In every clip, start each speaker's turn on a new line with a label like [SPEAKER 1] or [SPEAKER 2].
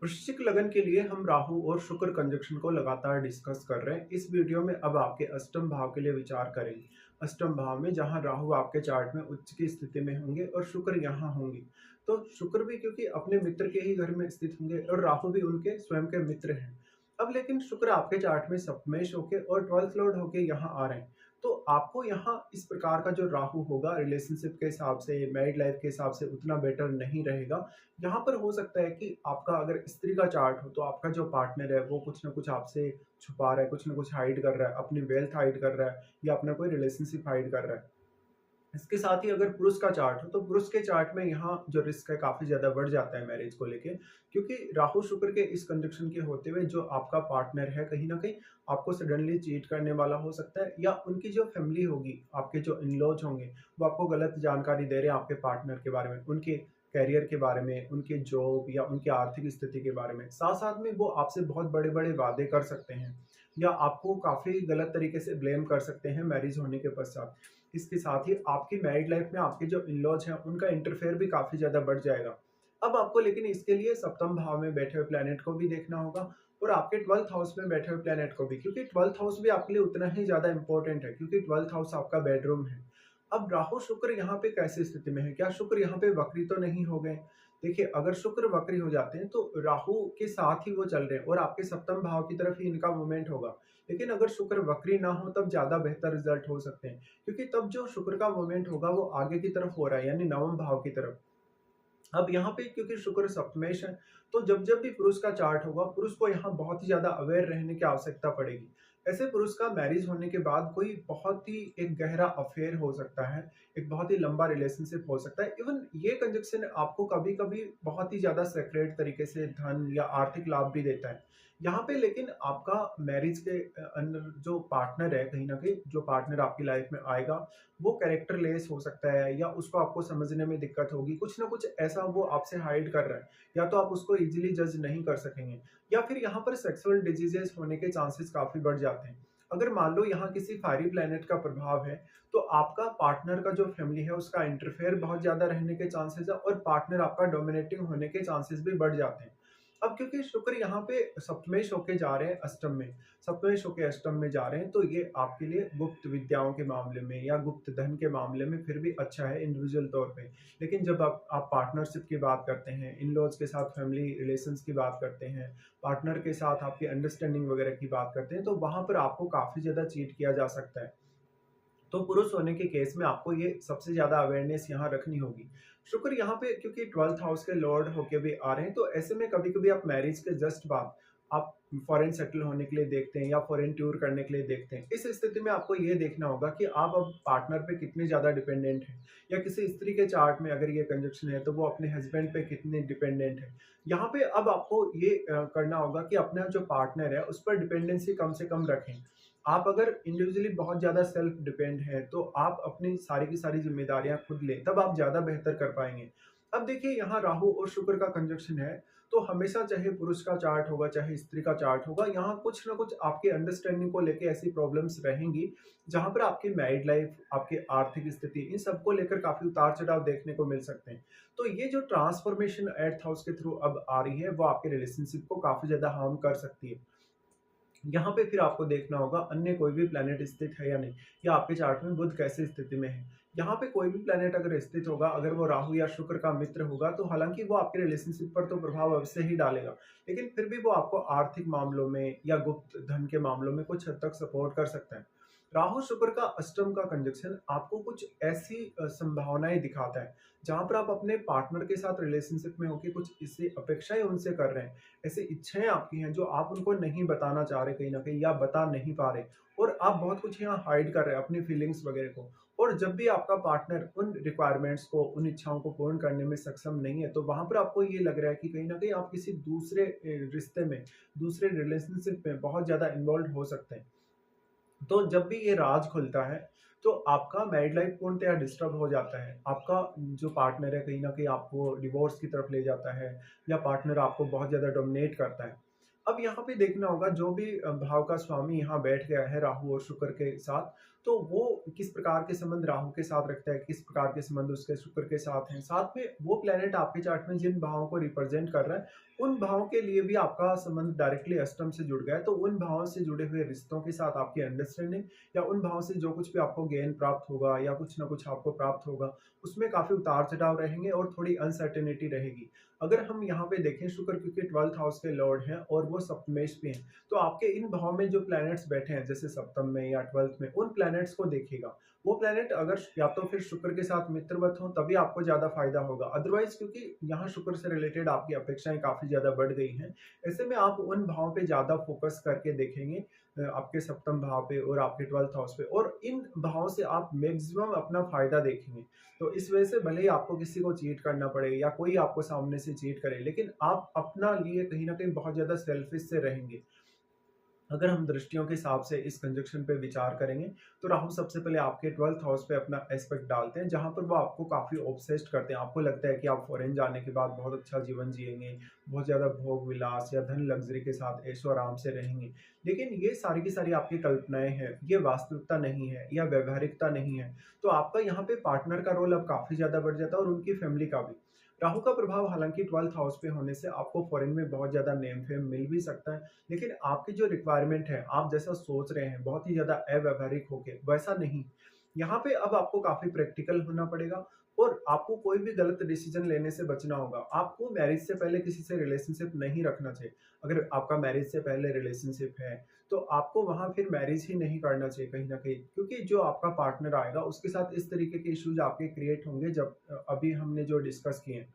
[SPEAKER 1] वृश्चिक लगन के लिए हम राहु और शुक्र कंजक्शन को लगातार डिस्कस कर रहे हैं। इस वीडियो में अब आपके अष्टम भाव के लिए विचार करेंगे। अष्टम भाव में जहां राहु आपके चार्ट में उच्च की स्थिति में होंगे और शुक्र यहां होंगे, तो शुक्र भी क्योंकि अपने मित्र के ही घर में स्थित होंगे और राहु भी उनके स्वयं के मित्र हैं। अब लेकिन शुक्र आपके चार्ट में सप्तमेश होके और 12th लॉर्ड होके यहाँ आ रहे हैं, तो आपको यहाँ इस प्रकार का जो राहु होगा रिलेशनशिप के हिसाब से, मैरिड लाइफ के हिसाब से उतना बेटर नहीं रहेगा। यहाँ पर हो सकता है कि आपका अगर स्त्री का चार्ट हो तो आपका जो पार्टनर है वो कुछ ना कुछ आपसे छुपा रहा है, कुछ ना कुछ हाइड कर रहा है, अपनी वेल्थ हाइड कर रहा है या अपना कोई रिलेशनशिप हाइड कर रहा है। इसके साथ ही अगर पुरुष का चार्ट हो तो पुरुष के चार्ट में यहाँ जो रिस्क है काफी ज्यादा बढ़ जाता है मैरिज को लेके, क्योंकि राहु शुक्र के इस कंजक्शन के होते हुए जो आपका पार्टनर है कहीं ना कहीं आपको सडनली चीट करने वाला हो सकता है, या उनकी जो फैमिली होगी, आपके जो इनलॉज होंगे, वो आपको गलत जानकारी दे रहे हैं आपके पार्टनर के बारे में, उनके कैरियर के बारे में, उनके जॉब या उनकी आर्थिक स्थिति के बारे में। साथ साथ में वो आपसे बहुत बड़े बड़े वादे कर सकते हैं या आपको काफी गलत तरीके से ब्लेम कर सकते हैं मैरिज होने के पश्चात। इसके साथ ही आपकी मैरिड लाइफ में आपके जो इन-लॉज हैं उनका इंटरफेयर भी काफ़ी ज़्यादा बढ़ जाएगा। अब आपको लेकिन इसके लिए सप्तम भाव में बैठे हुए प्लैनेट को भी देखना होगा और आपके 12th हाउस में बैठे हुए प्लैनेट को भी, क्योंकि 12th हाउस भी आपके लिए उतना ही ज़्यादा इंपॉर्टेंट है, क्योंकि 12th हाउस आपका बेडरूम है। अब राहु शुक्र यहाँ पे कैसी स्थिति में है? क्या शुक्र यहाँ पे वक्री तो नहीं हो गए? देखिए, अगर शुक्र वक्री हो जाते हैं तो राहु के साथ ही वो चल रहे हैं और आपके सप्तम भाव की तरफ ही इनका मूवमेंट होगा। लेकिन अगर शुक्र वक्री ना हो तब ज़्यादा बेहतर रिजल्ट हो सकते हैं, क्योंकि तब जो शुक्र का मूवमेंट होगा वो आगे की तरफ हो रहा है, यानी नवम भाव की तरफ। अब यहाँ पे क्योंकि शुक्र सप्तमेश है, तो जब जब भी पुरुष का चार्ट होगा, पुरुष को यहाँ बहुत ही ज्यादा अवेयर रहने की आवश्यकता पड़ेगी। ऐसे पुरुष का मैरिज होने के बाद कोई बहुत ही एक गहरा अफेयर हो सकता है, एक बहुत ही लंबा रिलेशनशिप हो सकता है। इवन ये कंजक्शन आपको कभी कभी बहुत ही ज्यादा सेक्रेट तरीके से धन या आर्थिक लाभ भी देता है। यहाँ पे लेकिन आपका मैरिज के अंदर जो पार्टनर है, कहीं ना कहीं जो पार्टनर आपकी लाइफ में आएगा वो कैरेक्टर लेस हो सकता है, या उसको आपको समझने में दिक्कत होगी, कुछ ना कुछ ऐसा वो आपसे हाइड कर रहा है, या तो आप उसको इजीली जज नहीं कर सकेंगे, या फिर यहाँ पर सेक्सुअल डिजीजेस होने के चांसेस काफी बढ़ जाते हैं। अगर मान लो यहाँ किसी फायरी प्लेनेट का प्रभाव है, तो आपका पार्टनर का जो फैमिली है उसका इंटरफेयर बहुत ज्यादा रहने के चांसेस है और पार्टनर आपका डोमिनेटिंग होने के चांसेस भी बढ़ जाते हैं। अब क्योंकि शुक्र यहाँ पे सप्तमेश होके जा रहे हैं अष्टम में, सप्तमेश होके अष्टम में जा रहे हैं, तो ये आपके लिए गुप्त विद्याओं के मामले में या गुप्त धन के मामले में फिर भी अच्छा है इंडिविजुअल तौर पे। लेकिन जब आप पार्टनरशिप की बात करते हैं, इन लॉज के साथ फैमिली रिलेशंस की बात करते हैं, पार्टनर के साथ आपकी अंडरस्टैंडिंग वगैरह की बात करते हैं, तो वहां पर आपको काफी ज्यादा चीट किया जा सकता है। तो पुरुष होने के केस में आपको ये सबसे ज़्यादा अवेयरनेस यहाँ रखनी होगी। शुक्र यहाँ पे क्योंकि 12th हाउस के लॉर्ड होके भी आ रहे हैं, तो ऐसे में कभी-कभी आप मैरिज के जस्ट बाद आप फॉरेन सेटल होने के लिए देखते हैं या फॉरेन टूर करने के लिए देखते हैं। इस स्थिति में आपको ये देखना होगा कि आप अब पार्टनर पे कितने ज़्यादा डिपेंडेंट हैं, या किसी स्त्री के चार्ट में अगर ये कंजक्शन है तो वो अपने हस्बैंड पे कितने डिपेंडेंट है। यहाँ पे अब आपको ये करना होगा कि अपना जो पार्टनर है उस पर डिपेंडेंसी कम से कम रखें। आप अगर इंडिविजुअली बहुत ज़्यादा सेल्फ डिपेंड हैं, तो आप अपनी सारी की सारी ज़िम्मेदारियाँ खुद लें, तब आप ज़्यादा बेहतर कर पाएँगे। अब देखिए, यहाँ राहु और शुक्र का कंजक्शन है, तो हमेशा चाहे पुरुष का चार्ट होगा, चाहे स्त्री का चार्ट होगा, यहाँ कुछ ना कुछ आपके अंडरस्टैंडिंग को लेके ऐसी प्रॉब्लम्स रहेंगी, जहाँ पर आपकी मैरिड लाइफ, आपकी आर्थिक स्थिति, इन सबको लेकर काफ़ी उतार-चढ़ाव देखने को मिल सकते हैं। तो ये जो ट्रांसफॉर्मेशन 8th हाउस के थ्रू अब आ रही है, वो आपके रिलेशनशिप को काफ़ी ज़्यादा हार्म कर सकती है। यहाँ पे फिर आपको देखना होगा अन्य कोई भी प्लैनेट स्थित है या नहीं, या आपके चार्ट में बुध कैसी स्थिति में है। यहाँ पे कोई भी प्लैनेट अगर स्थित होगा, अगर वो राहु या शुक्र का मित्र होगा, तो हालांकि वो आपके रिलेशनशिप पर तो प्रभाव अवश्य ही डालेगा, लेकिन फिर भी वो आपको आर्थिक मामलों में या गुप्त धन के मामलों में कुछ हद तक सपोर्ट कर सकता है। राहु शुक्र का अष्टम का कंजक्शन आपको कुछ ऐसी संभावनाएं दिखाता है जहां पर आप अपने पार्टनर के साथ रिलेशनशिप में होकर कुछ इससे अपेक्षाएं उनसे कर रहे हैं, ऐसी इच्छाएं आपकी हैं जो आप उनको नहीं बताना चाह रहे कहीं ना कहीं, या बता नहीं पा रहे, और आप बहुत कुछ यहाँ हाइड कर रहे हैं अपनी फीलिंग्स वगैरह को। और जब भी आपका पार्टनर उन रिक्वायरमेंट्स को, उन इच्छाओं को पूर्ण करने में सक्षम नहीं है, तो वहां पर आपको ये लग रहा है कि कहीं ना कहीं आप किसी दूसरे रिश्ते में, दूसरे रिलेशनशिप में बहुत ज्यादा इन्वॉल्व हो सकते हैं। तो जब भी ये राज खुलता है, तो आपका मैरिड लाइफ पूर्णतया डिस्टर्ब हो जाता है। आपका जो पार्टनर है कहीं न कहीं आपको डिवोर्स की तरफ ले जाता है, या पार्टनर आपको बहुत ज़्यादा डोमिनेट करता है। अब यहाँ पे देखना होगा जो भी भाव का स्वामी यहाँ बैठ गया है राहु और शुक्र के साथ, तो वो किस प्रकार के संबंध राहु के साथ रखता है, किस प्रकार के संबंध उसके शुक्र के साथ हैं। साथ में वो प्लैनेट आपके चार्ट में जिन भावों को रिप्रेजेंट कर रहा है, उन भावों के लिए भी आपका संबंध डायरेक्टली अष्टम से जुड़ गया है। तो उन भावों से जुड़े हुए रिश्तों के साथ आपकी अंडरस्टैंडिंग या उन भावों से जो कुछ भी आपको गेन प्राप्त होगा या कुछ ना कुछ आपको प्राप्त होगा, उसमें काफ़ी उतार-चढ़ाव रहेंगे और थोड़ी अनसर्टेनिटी रहेगी। अगर हम यहाँ पे देखें, शुक्र क्योंकि 12th हाउस के लॉर्ड हैं और वो सप्तमेश भी हैं, तो आपके इन भाव में जो प्लैनेट्स बैठे हैं जैसे सप्तम में या 12th में, उन प्लैनेट्स को देखिएगा। वो प्लैनेट अगर या तो फिर शुक्र के साथ मित्रवत हो तभी आपको ज़्यादा फायदा होगा। अदरवाइज़ क्योंकि यहाँ शुक्र से रिलेटेड आपकी अपेक्षाएँ काफ़ी ज़्यादा बढ़ गई हैं, ऐसे में आप उन भावों पे ज़्यादा फ़ोकस करके देखेंगे, आपके सप्तम भाव पे और आपके 12th हाउस पे, और इन भावों से आप मैक्सिमम अपना फ़ायदा देखेंगे। तो इस वजह से भले ही आपको किसी को चीट करना पड़े या कोई आपको सामने से चीट करे, लेकिन आप अपना लिए कहीं न कहीं बहुत ज़्यादा सेल्फिश से रहेंगे। अगर हम दृष्टियों के हिसाब से इस कंजक्शन पे विचार करेंगे, तो राहु सबसे पहले आपके 12th हाउस पे अपना एस्पेक्ट डालते हैं, जहाँ पर वो आपको काफ़ी ऑब्सेस्ड करते हैं। आपको लगता है कि आप फॉरेन जाने के बाद बहुत अच्छा जीवन जिएँगे, बहुत ज़्यादा भोग-विलास या धन लग्ज़री के साथ ऐशो-आराम से रहेंगे। लेकिन ये सारी की सारी आपकी कल्पनाएँ हैं, ये वास्तविकता नहीं है या व्यावहारिकता नहीं है। तो आपका यहाँ पे पार्टनर का रोल अब काफ़ी ज़्यादा बढ़ जाता है और उनकी फैमिली का भी। राहु का प्रभाव हालाँकि 12th हाउस पे होने से आपको फॉरेन में बहुत ज़्यादा नेम-फेम मिल भी सकता है, लेकिन आपकी जो रिक्वायरमेंट है, आप जैसा सोच रहे हैं, बहुत ही ज़्यादा अव्यावहारिक होके, वैसा नहीं। यहाँ पे अब आपको काफ़ी प्रैक्टिकल होना पड़ेगा और आपको कोई भी गलत डिसीज़न लेने से बचना होगा। आपको मैरिज से पहले किसी से रिलेशनशिप नहीं रखना चाहिए। अगर आपका मैरिज से पहले रिलेशनशिप है, तो आपको वहाँ फिर मैरिज ही नहीं करना चाहिए कहीं न कहीं, क्योंकि जो आपका पार्टनर आएगा, उसके साथ इस तरीके के इश्यूज़ आपके क्रिएट होंगे जब अभी हमने जो डिस्कस किए हैं।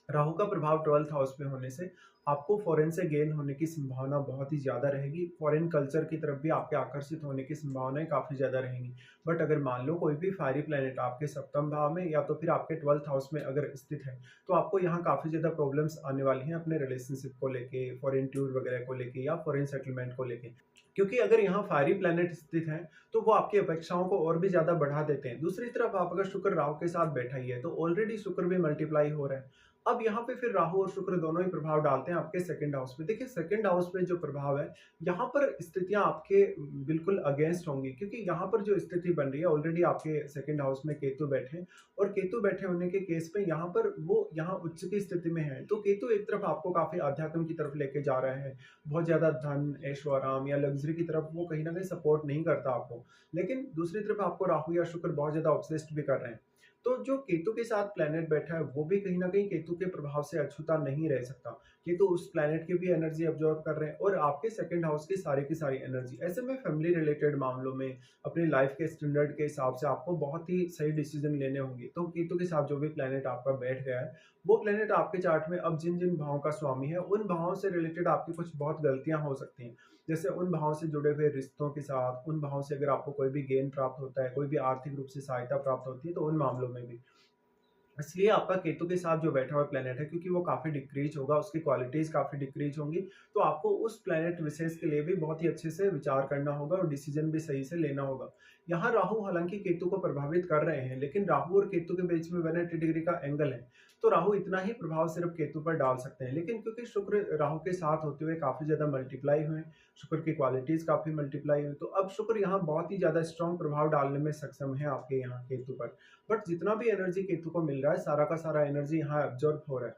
[SPEAKER 1] राहु का प्रभाव 12th हाउस में होने से आपको फॉरेन से गेन होने की संभावना बहुत ही ज़्यादा रहेगी। फॉरेन कल्चर की तरफ भी आपके आकर्षित होने की संभावनाएँ काफ़ी ज़्यादा रहेंगी। बट अगर मान लो कोई भी फायरी प्लैनेट आपके सप्तम भाव में या तो फिर आपके 12th हाउस में अगर स्थित है, तो आपको यहाँ काफ़ी ज़्यादा प्रॉब्लम्स आने वाली हैं अपने रिलेशनशिप को लेके, फॉरेन टूर वगैरह को लेके या फॉरेन सेटलमेंट को लेके। क्योंकि अगर यहाँ फायरी प्लैनेट स्थित हैं, तो वो आपकी अपेक्षाओं को और भी ज़्यादा बढ़ा देते हैं। दूसरी तरफ आप अगर शुक्र राहु के साथ बैठा ही है, तो ऑलरेडी शुक्र भी मल्टीप्लाई हो रहा है। अब यहाँ पे फिर राहु और शुक्र दोनों ही प्रभाव डालते हैं आपके सेकंड हाउस में। देखिए सेकंड हाउस में जो प्रभाव है, यहाँ पर स्थितियाँ आपके बिल्कुल अगेंस्ट होंगी, क्योंकि यहाँ पर जो स्थिति बन रही है, ऑलरेडी आपके सेकंड हाउस में केतु बैठे हैं और केतु बैठे होने के केस में यहाँ पर वो यहाँ उच्च की स्थिति में है। तो केतु एक तरफ आपको काफ़ी अध्यात्म की तरफ लेके जा रहा है, बहुत ज़्यादा धन, ऐशो-आराम या लग्ज़री की तरफ वो कहीं न कहीं सपोर्ट नहीं करता आपको। लेकिन दूसरी तरफ आपको राहु या शुक्र बहुत ज़्यादा ऑब्सेस्ड भी कर रहे हैं। तो जो केतु के साथ प्लैनेट बैठा है, वो भी कहीं न कहीं केतु के प्रभाव से अछूता नहीं रह सकता। केतु उस प्लैनेट की भी एनर्जी अब्ज़ॉर्ब कर रहे हैं और आपके सेकंड हाउस की सारी एनर्जी। ऐसे में फैमिली रिलेटेड मामलों में, अपनी लाइफ़ के स्टैंडर्ड के हिसाब से आपको बहुत ही सही डिसीज़न लेने होंगे। तो केतु के साथ जो भी प्लैनेट आपका बैठ गया है, वो प्लैनेट आपके चार्ट में अब जिन-जिन भावों का स्वामी है, उन भावों से रिलेटेड आपकी कुछ बहुत गलतियाँ हो सकती हैं। जैसे उन भावों से जुड़े हुए रिश्तों के साथ, उन भावों से अगर आपको कोई भी गेन प्राप्त होता है, कोई भी आर्थिक रूप से सहायता प्राप्त होती है, तो उन मामलों में भी। इसलिए आपका केतु के साथ जो बैठा हुआ प्लैनेट है, क्योंकि वो काफ़ी डिक्रीज़ होगा, उसकी क्वालिटीज़ काफ़ी डिक्रीज़ होंगी, तो आपको उस प्लैनेट विशेष के लिए भी बहुत ही अच्छे से विचार करना होगा और डिसीज़न भी सही से लेना होगा। यहाँ राहु हालाँकि केतु को प्रभावित कर रहे हैं, लेकिन राहु और केतु के बीच में 180 डिग्री का एंगल है, तो राहु इतना ही प्रभाव सिर्फ़ केतु पर डाल सकते हैं। लेकिन क्योंकि शुक्र राहु के साथ होते हुए काफ़ी ज़्यादा मल्टीप्लाई हुए हैं, शुक्र की क्वालिटीज़ काफ़ी मल्टीप्लाई हुई, तो अब शुक्र यहाँ बहुत ही ज़्यादा स्ट्रॉन्ग प्रभाव डालने में सक्षम है आपके यहाँ केतु पर। बट जितना भी एनर्जी केतु को मिल रहा है, सारा का सारा एनर्जी यहाँ एब्जॉर्ब हो रहा है।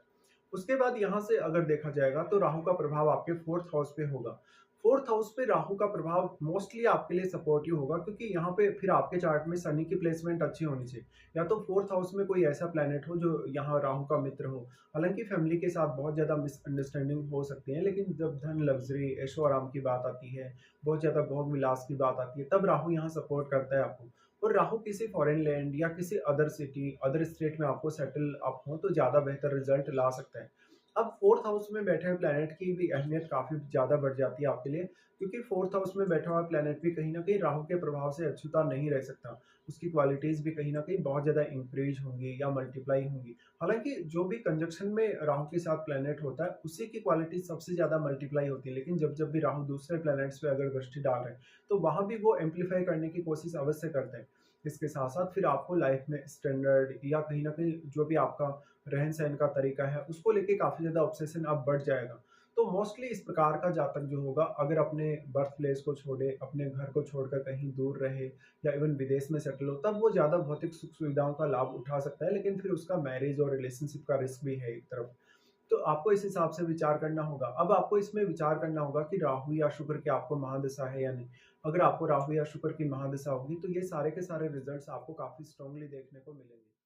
[SPEAKER 1] उसके बाद यहाँ से अगर देखा जाएगा, तो राहु का प्रभाव आपके 4th हाउस पे होगा। 4th हाउस पे राहु का प्रभाव मोस्टली आपके लिए सपोर्टिव होगा, क्योंकि यहाँ पे फिर आपके चार्ट में शनि की प्लेसमेंट अच्छी होनी चाहिए। या तो 4th हाउस में कोई ऐसा प्लैनेट हो जो यहाँ राहु का मित्र हो। हालाँकि फैमिली के साथ बहुत ज़्यादा मिसअंडरस्टैंडिंग हो सकती है, लेकिन जब धन, लग्ज़री, ऐशो-आराम की बात आती है, बहुत ज़्यादा भोग-विलास की बात आती है, तब राहु यहाँ सपोर्ट करता है आपको। और राहु किसी फॉरेन लैंड या किसी अदर सिटी, अदर स्टेट में आपको सेटल अप हो, तो ज़्यादा बेहतर रिजल्ट ला सकता है। अब 4th हाउस में बैठे हुए प्लैनेट की भी अहमियत काफ़ी ज़्यादा बढ़ जाती है आपके लिए, क्योंकि 4th हाउस में बैठा हुआ प्लैनेट भी कहीं न कहीं राहु के प्रभाव से अछूता नहीं रह सकता। उसकी क्वालिटीज़ भी कहीं न कहीं बहुत ज़्यादा इंक्रीज़ होंगी या मल्टीप्लाई होंगी। हालाँकि जो भी कंजंक्शन में राहु के साथ प्लैनेट होता है, उसी की क्वालिटी सबसे ज़्यादा मल्टीप्लाई होती है। लेकिन जब-जब भी राहु दूसरे प्लैनेट्स पे अगर दृष्टि डाल रहे हैं, तो वहाँ भी वो एम्प्लीफाई करने की कोशिश अवश्य करते हैं। इसके साथ-साथ फिर आपको लाइफ में स्टैंडर्ड या कहीं न कहीं जो भी आपका रहन-सहन का तरीका है, उसको लेके काफ़ी ज़्यादा ऑब्सेशन अब बढ़ जाएगा। तो मोस्टली इस प्रकार का जातक जो होगा, अगर अपने बर्थ प्लेस को छोड़े, अपने घर को छोड़कर कहीं दूर रहे या इवन विदेश में सेटल हो, तब वो ज़्यादा भौतिक सुख सुविधाओं का लाभ उठा सकता है, लेकिन फिर उसका मैरिज और रिलेशनशिप का रिस्क भी है एक तरफ। तो आपको इस हिसाब से विचार करना होगा। अब आपको इसमें विचार करना होगा कि राहु या शुक्र की आपको महादशा है या नहीं। अगर आपको राहु या शुक्र की महादशा होगी, तो ये सारे के सारे रिज़ल्ट्स आपको काफ़ी स्ट्रांगली देखने को मिलेंगे।